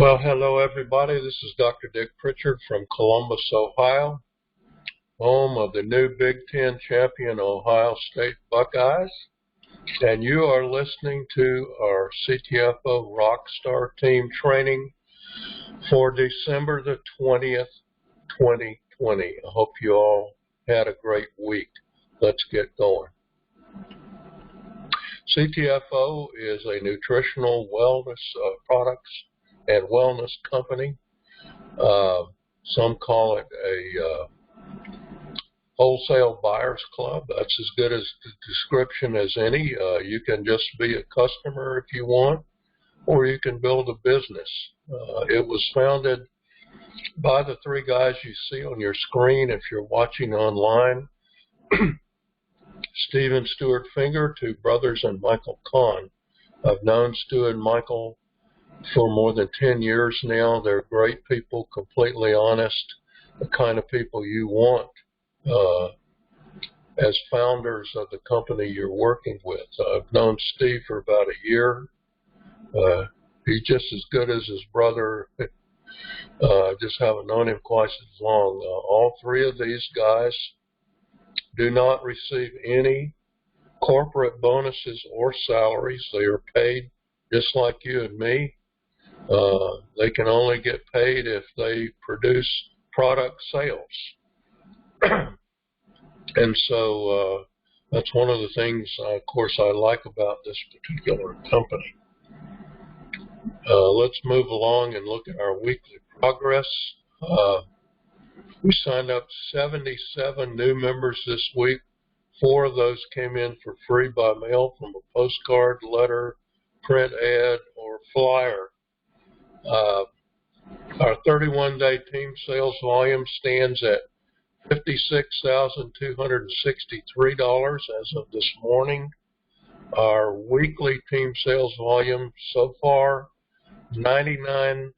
Well, hello everybody. This is Dr. Dick Pritchard from Columbus, Ohio, home of the new Big Ten champion Ohio State Buckeyes. And you are listening to our CTFO Rockstar Team training for December the 20th, 2020. I hope you all had a great week. Let's get going. CTFO is a nutritional wellness products and wellness company. Some call it a wholesale buyers club. That's as good as the description as any. You can just be a customer if you want, or you can build a business. It was founded by the three guys you see on your screen if you're watching online. Steve and Stuart Finger, two brothers, and Michael Kahn. I've known Stu and Michael for more than 10 years now. They're great people, completely honest, the kind of people you want as founders of the company you're working with. I've known Steve for about a year. He's just as good as his brother. Just haven't known him quite as long. All three of these guys do not receive any corporate bonuses or salaries. They are paid just like you and me. They can only get paid if they produce product sales. And so that's one of the things, of course, I like about this particular company. Let's move along and look at our weekly progress. We signed up 77 new members this week. 4 of those came in for free by mail from a postcard, letter, print ad, or flyer. Our 31-day team sales volume stands at $56,263 as of this morning. Our weekly team sales volume so far, $9,986,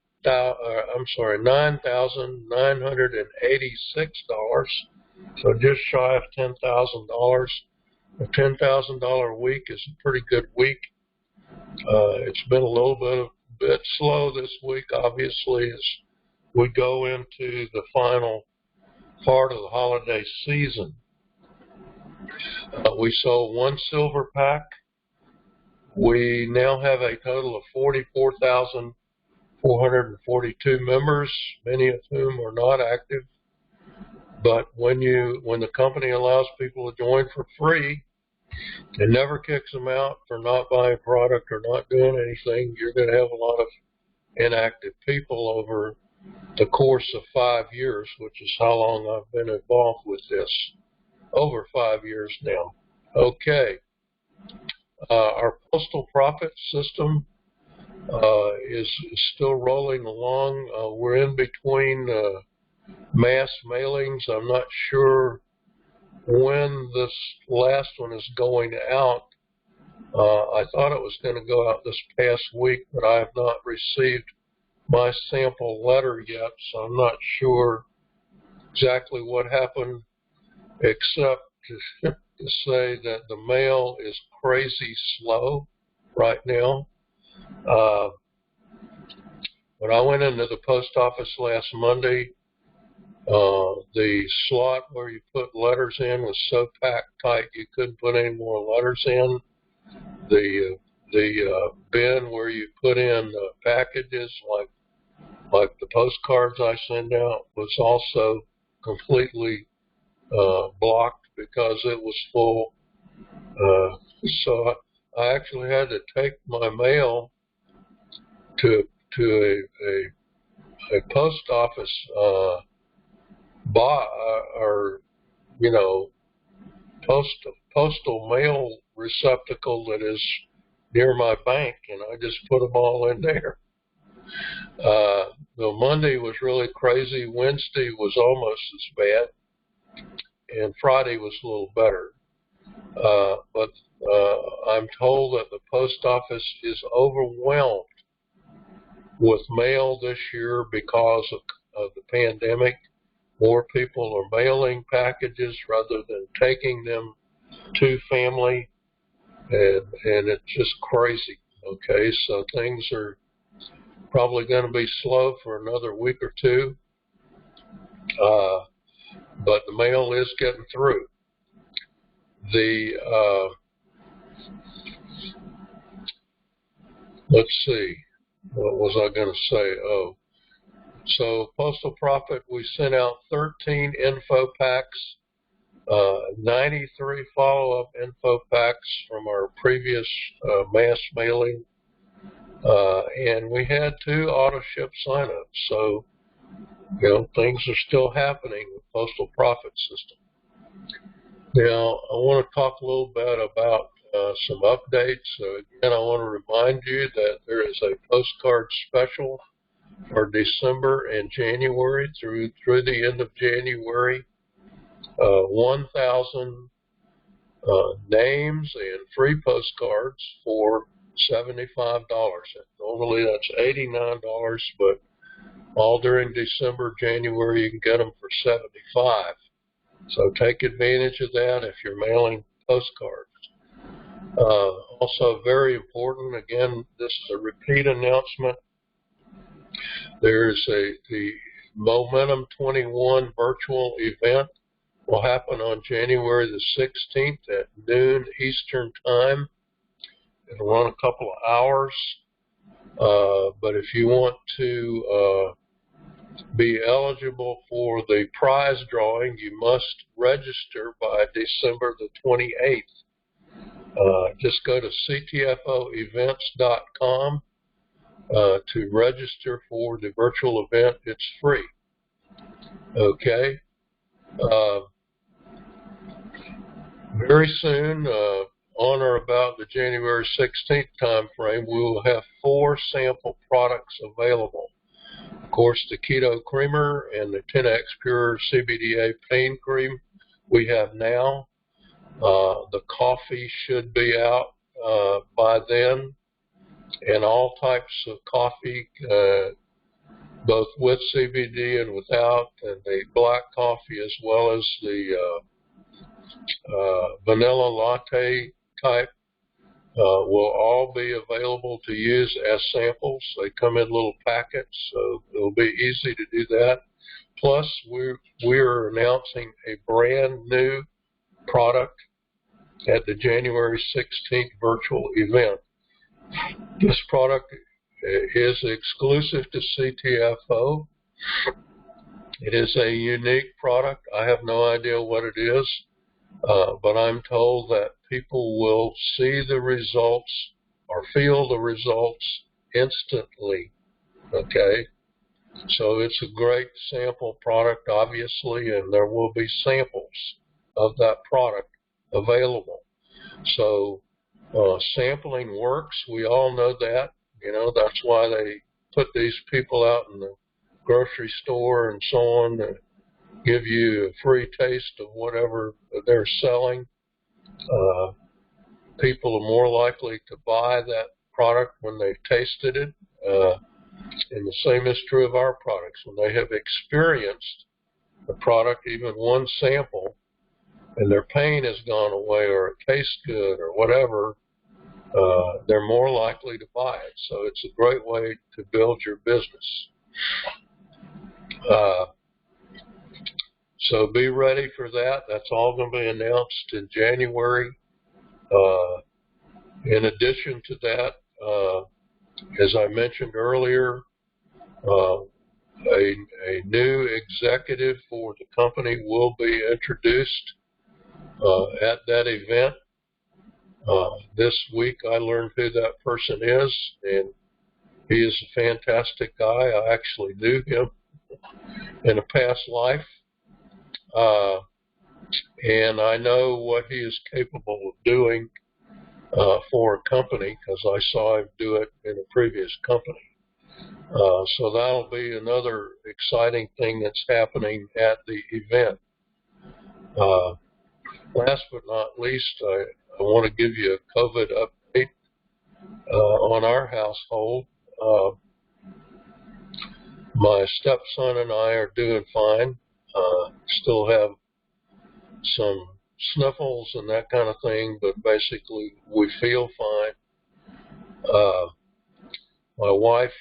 so just shy of $10,000. A $10,000 week is a pretty good week. It's been a little bit slow this week, obviously, as we go into the final part of the holiday season. We sold 1 silver pack. We now have a total of 44,442 members, many of whom are not active. But when the company allows people to join for free, it never kicks them out for not buying product or not doing anything. You're going to have a lot of inactive people over the course of 5 years, which is how long I've been involved with this. Over 5 years now. Okay. Our postal profit system is still rolling along. We're in between mass mailings. I'm not sure when this last one is going out. I thought it was going to go out this past week, but I have not received my sample letter yet, so I'm not sure exactly what happened, except to say that the mail is crazy slow right now. When I went into the post office last Monday, the slot where you put letters in was so packed tight you couldn't put any more letters in. The bin where you put in packages like the postcards I send out was also completely blocked because it was full. So I actually had to take my mail to a post office postal mail receptacle that is near my bank, and I just put them all in there. The Monday was really crazy. Wednesday was almost as bad, and Friday was a little better. But I'm told that the post office is overwhelmed with mail this year because of the pandemic. More people are mailing packages rather than taking them to family, and it's just crazy. Okay, so things are Probably going to be slow for another week or two, but the mail is getting through. Let's see, what was I going to say? Oh, so Postal Profit, we sent out 13 info packs, 93 follow-up info packs from our previous mass mailing, and we had 2 auto ship signups. So, things are still happening with Postal Profit System. Now, I want to talk a little bit about some updates. So again, I want to remind you that there is a postcard special for December and January through the end of January. 1,000 names and free postcards for $75. Normally that's $89, but all during December, January, you can get them for $75. So take advantage of that if you're mailing postcards. Also very important, again, this is a repeat announcement. There's the Momentum 21 virtual event will happen on January the 16th at noon Eastern Time. It'll run a couple of hours, but if you want to be eligible for the prize drawing, you must register by December the 28th. Just go to CTFOEvents.com to register for the virtual event. It's free. Okay. Very soon, on or about the January 16th time frame, we will have 4 sample products available. Of course, the Keto Creamer and the 10X Pure CBDA Pain Cream we have now. The coffee should be out by then, and all types of coffee, both with CBD and without, and the black coffee as well as the vanilla latte type will all be available to use as samples. They come in little packets, so it'll be easy to do that. Plus, we're announcing a brand new product at the January 16th virtual event. This product is exclusive to CTFO. It is a unique product. I have no idea what it is, but I'm told that people will see the results or feel the results instantly. Okay? So it's a great sample product, obviously, and there will be samples of that product available. So sampling works. We all know that. That's why they put these people out in the grocery store and so on to give you a free taste of whatever they're selling. People are more likely to buy that product when they've tasted it. And the same is true of our products. When they have experienced the product, even one sample, and their pain has gone away or it tastes good or whatever, they're more likely to buy it. So it's a great way to build your business. So be ready for that. That's all going to be announced in January. In addition to that, as I mentioned earlier, a new executive for the company will be introduced at that event. This week I learned who that person is, and he is a fantastic guy. I actually knew him in a past life, and I know what he is capable of doing for a company because I saw him do it in a previous company. So that'll be another exciting thing that's happening at the event. Last but not least, I want to give you a COVID update on our household. My stepson and I are doing fine. Still have some sniffles and that kind of thing, but basically we feel fine. My wife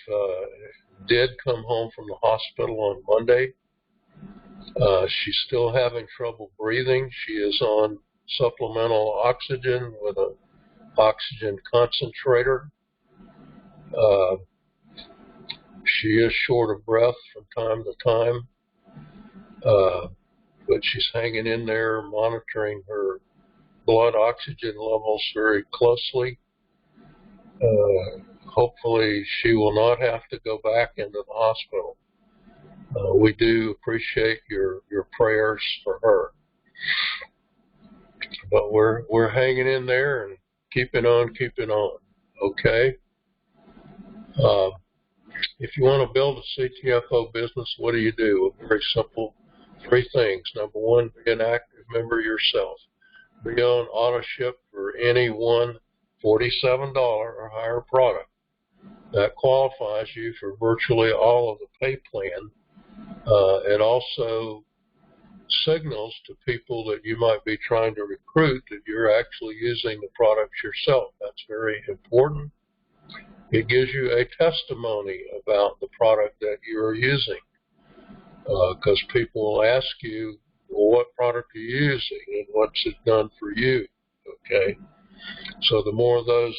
did come home from the hospital on Monday. She's still having trouble breathing. She is on supplemental oxygen with an oxygen concentrator. She is short of breath from time to time, but she's hanging in there, monitoring her blood oxygen levels very closely. Hopefully she will not have to go back into the hospital. We do appreciate your prayers for her. But we're hanging in there and keeping on. Okay? If you want to build a CTFO business, what do you do? Very simple, 3 things. Number 1, be an active member yourself. Be on auto ship for any one $47 or higher product. That qualifies you for virtually all of the pay plan. It also signals to people that you might be trying to recruit that you're actually using the products yourself. That's very important. It gives you a testimony about the product that you're using, because people will ask you, well, what product are you using and what's it done for you? Okay, so the more of those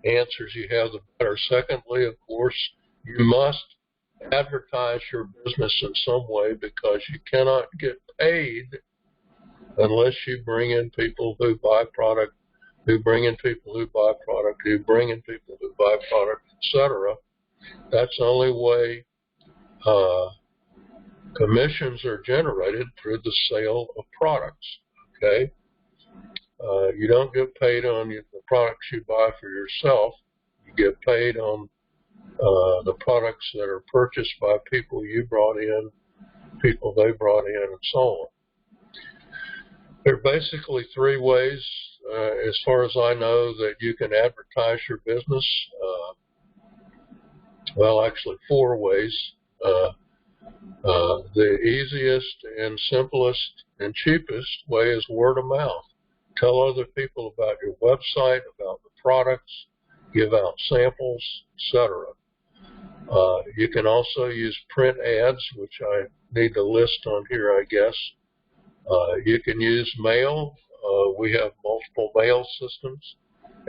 answers you have, the better. Secondly, of course, you must advertise your business in some way, because you cannot get paid unless you bring in people who buy product, who bring in people who buy product, who bring in people who buy product, etc. That's the only way commissions are generated, through the sale of products. Okay, you don't get paid on the products you buy for yourself. You get paid on the products that are purchased by people you brought in, people they brought in, and so on. There are basically 3 ways, as far as I know, that you can advertise your business. Well, actually 4 ways. The easiest and simplest and cheapest way is word of mouth. Tell other people about your website, about the products, give out samples, etc. You can also use print ads, which I need to list on here, I guess. You can use mail. We have multiple mail systems,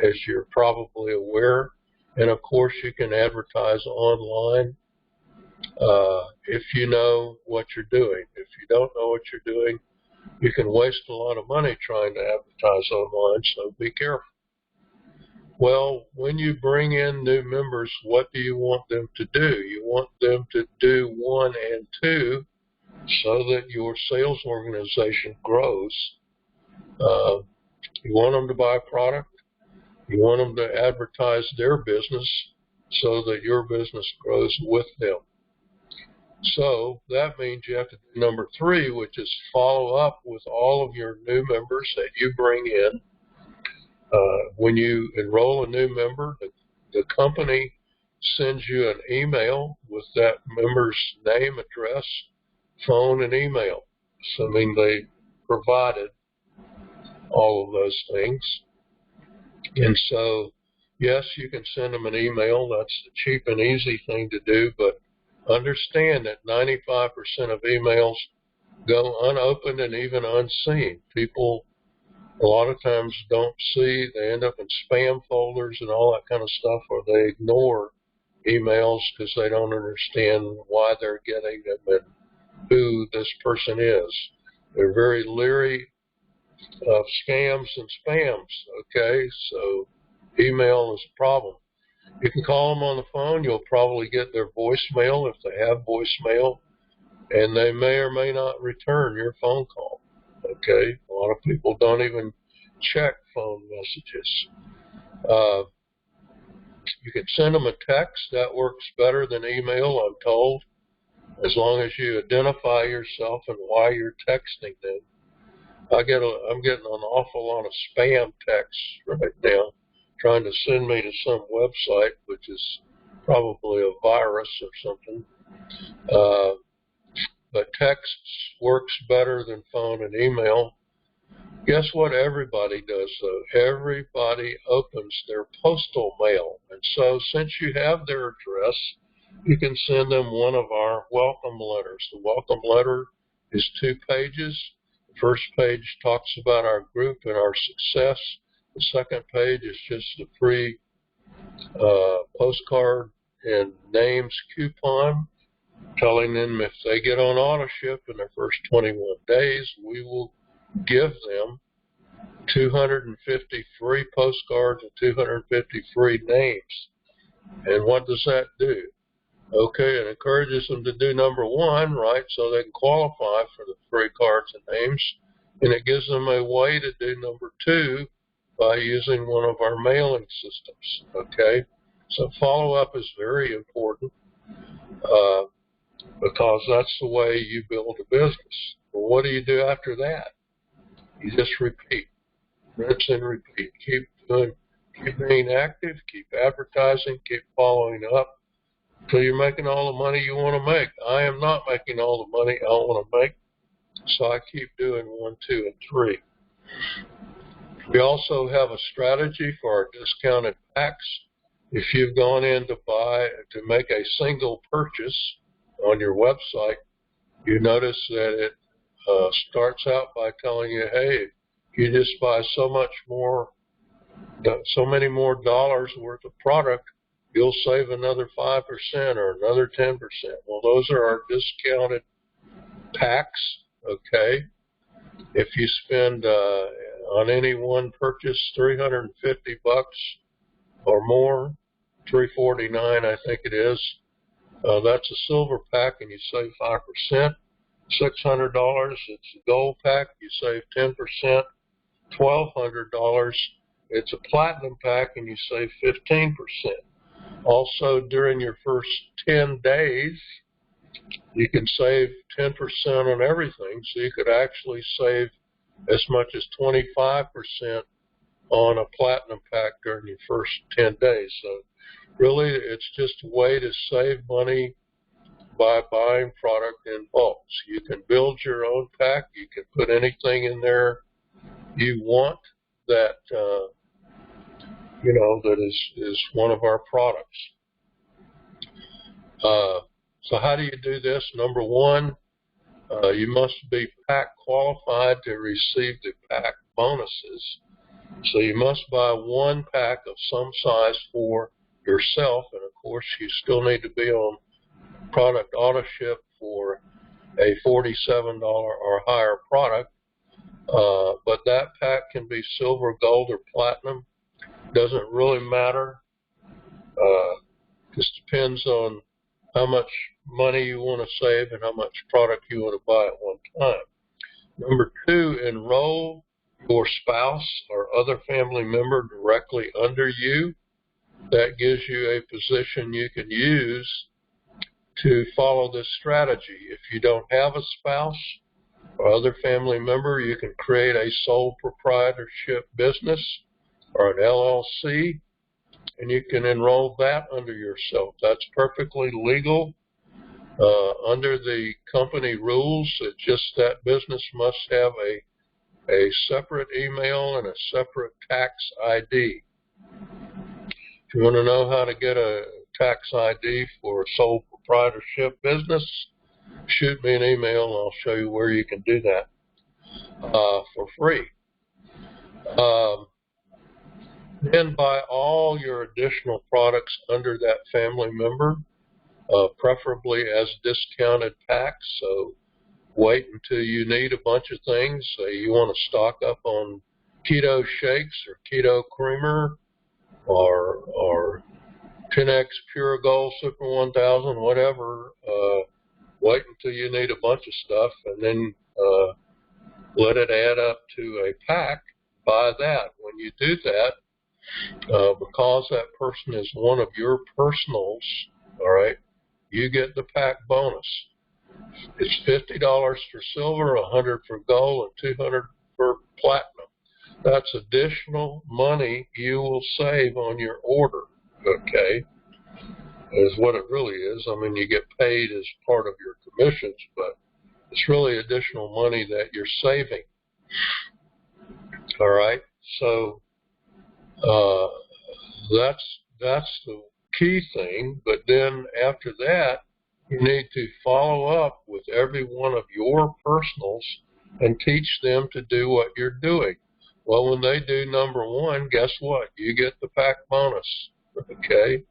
as you're probably aware. And of course, you can advertise online if you know what you're doing. If you don't know what you're doing, you can waste a lot of money trying to advertise online, so be careful. Well, when you bring in new members, what do you want them to do? You want them to do 1 and 2 so that your sales organization grows. You want them to buy a product. You want them to advertise their business so that your business grows with them. So that means you have to do number 3, which is follow up with all of your new members that you bring in. When you enroll a new member, the company sends you an email with that member's name, address, phone, and email, assuming they provided all of those things. And so, yes, you can send them an email. That's the cheap and easy thing to do, but understand that 95% of emails go unopened and even unseen. People a lot of times don't see, they end up in spam folders and all that kind of stuff, or they ignore emails because they don't understand why they're getting them and who this person is. They're very leery of scams and spams, okay? So email is a problem. You can call them on the phone. You'll probably get their voicemail if they have voicemail, and they may or may not return your phone call. Okay, a lot of people don't even check phone messages. You can send them a text. That works better than email, I'm told, as long as you identify yourself and why you're texting them. I'm getting an awful lot of spam texts right now, trying to send me to some website, which is probably a virus or something. But text works better than phone and email. Guess what everybody does, though? Everybody opens their postal mail, And so since you have their address, you can send them one of our welcome letters. The welcome letter is 2 pages. The first page talks about our group and our success. The second page is just a free postcard and names coupon, telling them if they get on auto ship in their first 21 days, we will give them 250 free postcards and 250 free names. And what does that do? Okay, it encourages them to do number 1, right, so they can qualify for the free cards and names, and it gives them a way to do number 2 by using one of our mailing systems, okay? So follow-up is very important because that's the way you build a business. Well, what do you do after that? You just repeat, rinse and repeat. Keep being active, keep advertising, keep following up, until you're making all the money you want to make. I am not making all the money I want to make, so I keep doing 1, 2, and 3. We also have a strategy for our discounted packs. If you've gone in to make a single purchase on your website, you notice that it starts out by telling you, hey, you just buy so many more dollars worth of product, you'll save another 5% or another 10%. Well, those are our discounted packs, okay? If you spend on any one purchase $350 or more, $349 I think it is, that's a silver pack and you save 5%. $600, it's a gold pack, you save 10%. $1,200, it's a platinum pack and you save 15%. Also, during your first 10 days, you can save 10% on everything, so you could actually save as much as 25% on a platinum pack during your first 10 days. So really, it's just a way to save money by buying product in bulk. So you can build your own pack. You can put anything in there you want that that is one of our products. So how do you do this? Number 1, you must be pack qualified to receive the pack bonuses. So you must buy 1 pack of some size for yourself, and of course you still need to be on product auto ship for a $47 or higher product. But that pack can be silver, gold, or platinum. Doesn't really matter. Just depends on how much money you want to save and how much product you want to buy at one time. Number 2, enroll your spouse or other family member directly under you. That gives you a position you can use to follow this strategy. If you don't have a spouse or other family member, you can create a sole proprietorship business or an LLC, and you can enroll that under yourself. That's perfectly legal under the company rules. It's just that business must have a separate email and a separate tax ID. If you want to know how to get a tax ID for a sole proprietorship business, shoot me an email and I'll show you where you can do that for free. Then buy all your additional products under that family member, preferably as discounted packs. So wait until you need a bunch of things. Say you want to stock up on keto shakes or keto creamer or 10X Pure Gold Super 1000, whatever. Wait until you need a bunch of stuff and then let it add up to a pack. Buy that. When you do that, because that person is one of your personals, all right, you get the pack bonus. It's $50 for silver, $100 for gold, and $200 for platinum. That's additional money you will save on your order, okay, is what it really is. I mean, you get paid as part of your commissions, but it's really additional money that you're saving. All right, so that's the key thing. But then after that, you need to follow up with every one of your personals and teach them to do what you're doing. Well, when they do number one, guess what? You get the pack bonus, okay?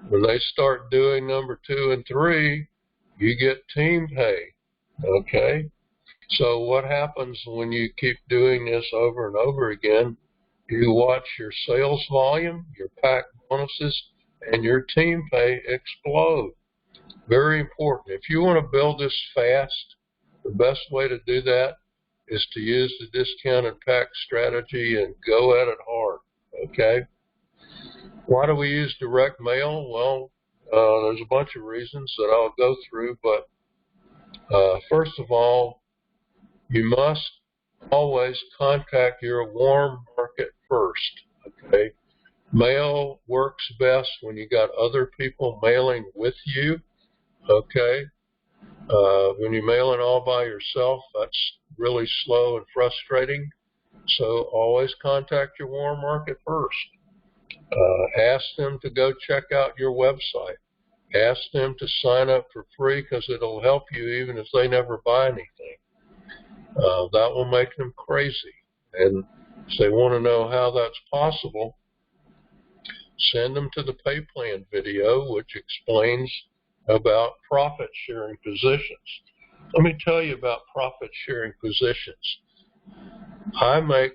When they start doing number 2 and 3, you get team pay, okay? So what happens when you keep doing this over and over again? You watch your sales volume, your pack bonuses, and your team pay explode. Very important. If you want to build this fast, the best way to do that is to use the discounted pack strategy and go at it hard, okay? Why do we use direct mail? Well, there's a bunch of reasons that I'll go through, but first of all, you must always contact your warm market first, okay? Mail works best when you got other people mailing with you, okay? When you're mailing all by yourself, that's really slow and frustrating. So always contact your warm market first. Ask them to go check out your website. Ask them to sign up for free because it'll help you even if they never buy anything. That will make them crazy. And if they want to know how that's possible, send them to the pay plan video, which explains about profit sharing positions. Let me tell you about profit sharing positions. I make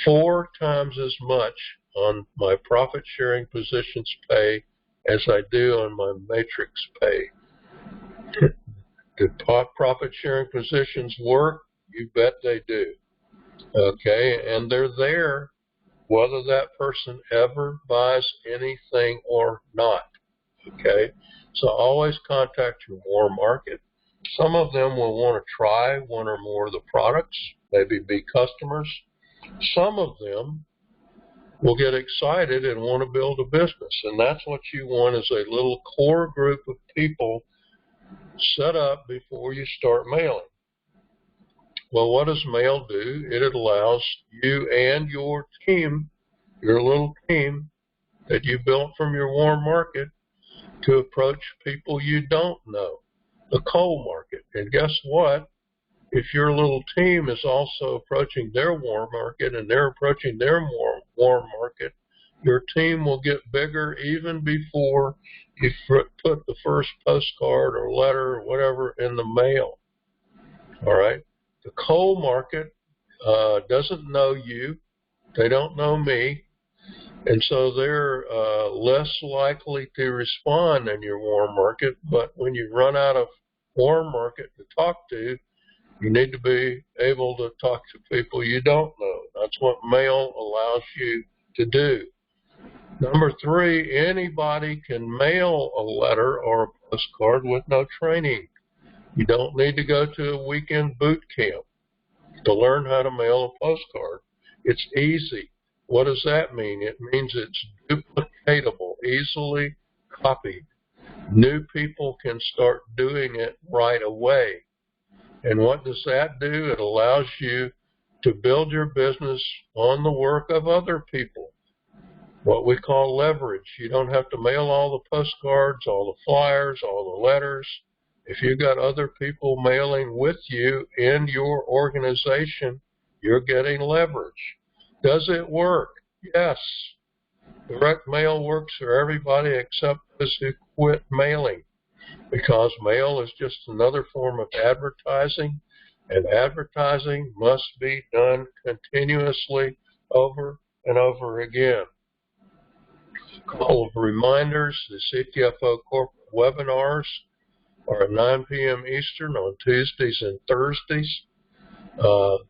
4 times as much on my profit sharing positions pay as I do on my matrix pay. Do profit sharing positions work? You bet they do. Okay, and they're there whether that person ever buys anything or not. Okay, so always contact your warm market. Some of them will want to try one or more of the products, maybe be customers. Some of them will get excited and want to build a business, and that's what you want, is a little core group of people set up before you start mailing. Well, what does mail do? It allows you and your team, your little team that you built from your warm market, to approach people you don't know, the cold market. And guess what? If your little team is also approaching their warm market and they're approaching their warm market, your team will get bigger even before you put the first postcard or letter or whatever in the mail. All right? The cold market doesn't know you. They don't know me. And so they're less likely to respond than your warm market. But when you run out of warm market to talk to, you need to be able to talk to people you don't know. That's what mail allows you to do. Number 3, anybody can mail a letter or a postcard with no training. You don't need to go to a weekend boot camp to learn how to mail a postcard. It's easy. What does that mean? It means it's duplicatable, easily copied. New people can start doing it right away. And what does that do? It allows you to build your business on the work of other people, what we call leverage. You don't have to mail all the postcards, all the flyers, all the letters. If you've got other people mailing with you in your organization, you're getting leverage. Does it work? Yes. Direct mail works for everybody except those who quit mailing, because mail is just another form of advertising, and advertising must be done continuously over and over again. A couple of reminders: the CTFO corporate webinars are at 9 p.m. Eastern on Tuesdays and Thursdays.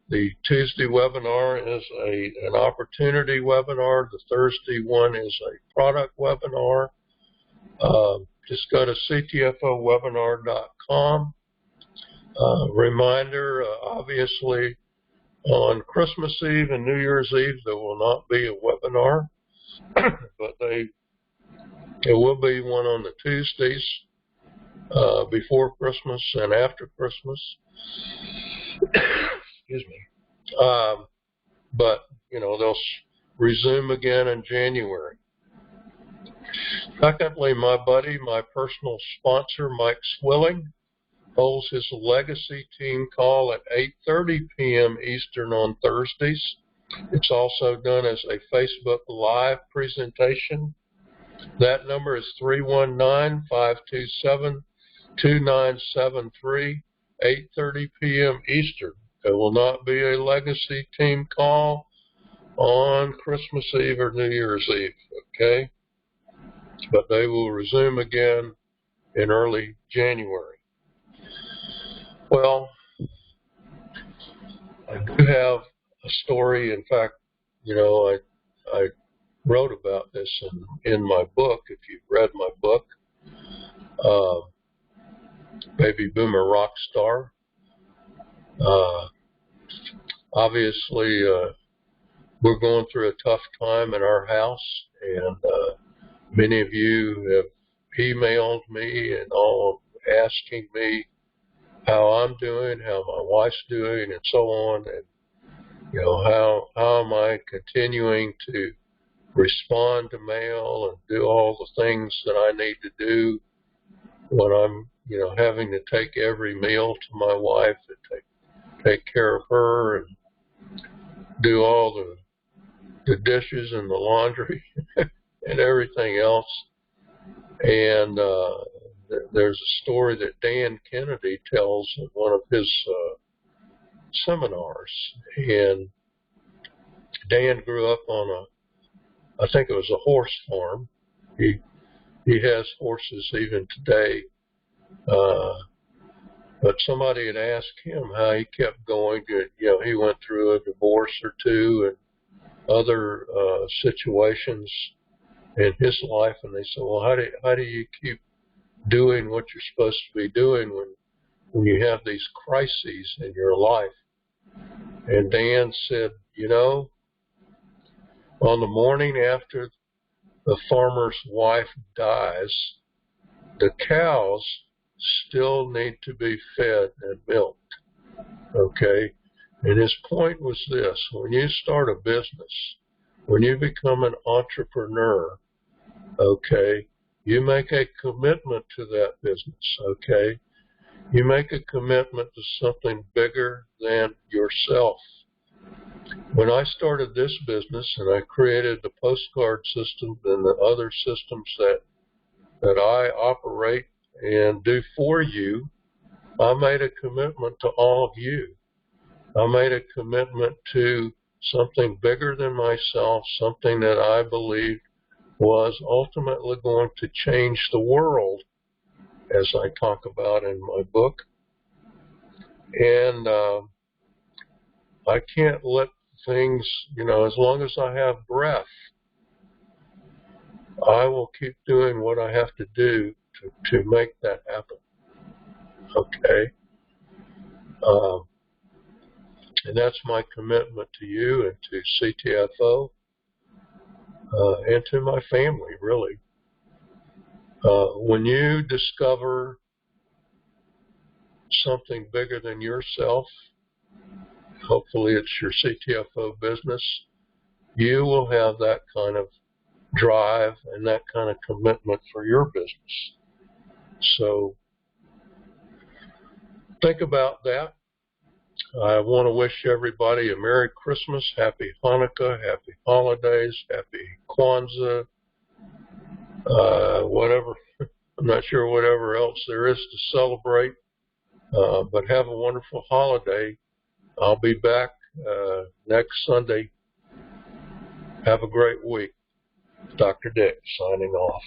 The Tuesday webinar is an opportunity webinar. The Thursday one is a product webinar. Just go to ctfowebinar.com. Reminder, obviously, on Christmas Eve and New Year's Eve, there will not be a webinar, but there will be one on the Tuesdays before Christmas and after Christmas. Excuse me. But, they'll resume again in January. Secondly, my buddy, my personal sponsor, Mike Swilling, holds his legacy team call at 8:30 p.m. Eastern on Thursdays. It's also done as a Facebook Live presentation. That number is 319-527-2973, 8:30 p.m. Eastern. There will not be a legacy team call on Christmas Eve or New Year's Eve, okay? But they will resume again in early January. Well, I do have a story. In fact, I wrote about this in my book. If you've read my book, Baby Boomer Rockstar. Obviously, we're going through a tough time in our house, and many of you have emailed me and all asking me how I'm doing, how my wife's doing, and so on, and how am I continuing to respond to mail and do all the things that I need to do when I'm having to take every meal to my wife and take care of her and do all the dishes and the laundry and everything else. And there's a story that Dan Kennedy tells in one of his seminars. And Dan grew up on I think it was a horse farm. He has horses even today. But somebody had asked him how he kept going. He went through a divorce or two and other situations in his life, and they said, well, how do you keep doing what you're supposed to be doing when you have these crises in your life? And Dan said, on the morning after the farmer's wife dies, the cows still need to be fed and milked, okay? And his point was this: when you start a business, when you become an entrepreneur, okay, you make a commitment to that business, okay? You make a commitment to something bigger than yourself. When I started this business and I created the postcard system and the other systems that I operate and do for you, I made a commitment to all of you. I made a commitment to something bigger than myself, something that I believed was ultimately going to change the world, as I talk about in my book. And I can't let things, as long as I have breath, I will keep doing what I have to do to make that happen. Okay? And that's my commitment to you and to CTFO and to my family, really. When you discover something bigger than yourself, hopefully it's your CTFO business, you will have that kind of drive and that kind of commitment for your business. So think about that. I want to wish everybody a Merry Christmas, Happy Hanukkah, Happy Holidays, Happy Kwanzaa, whatever. I'm not sure whatever else there is to celebrate, but have a wonderful holiday. I'll be back next Sunday. Have a great week. Dr. Dick signing off.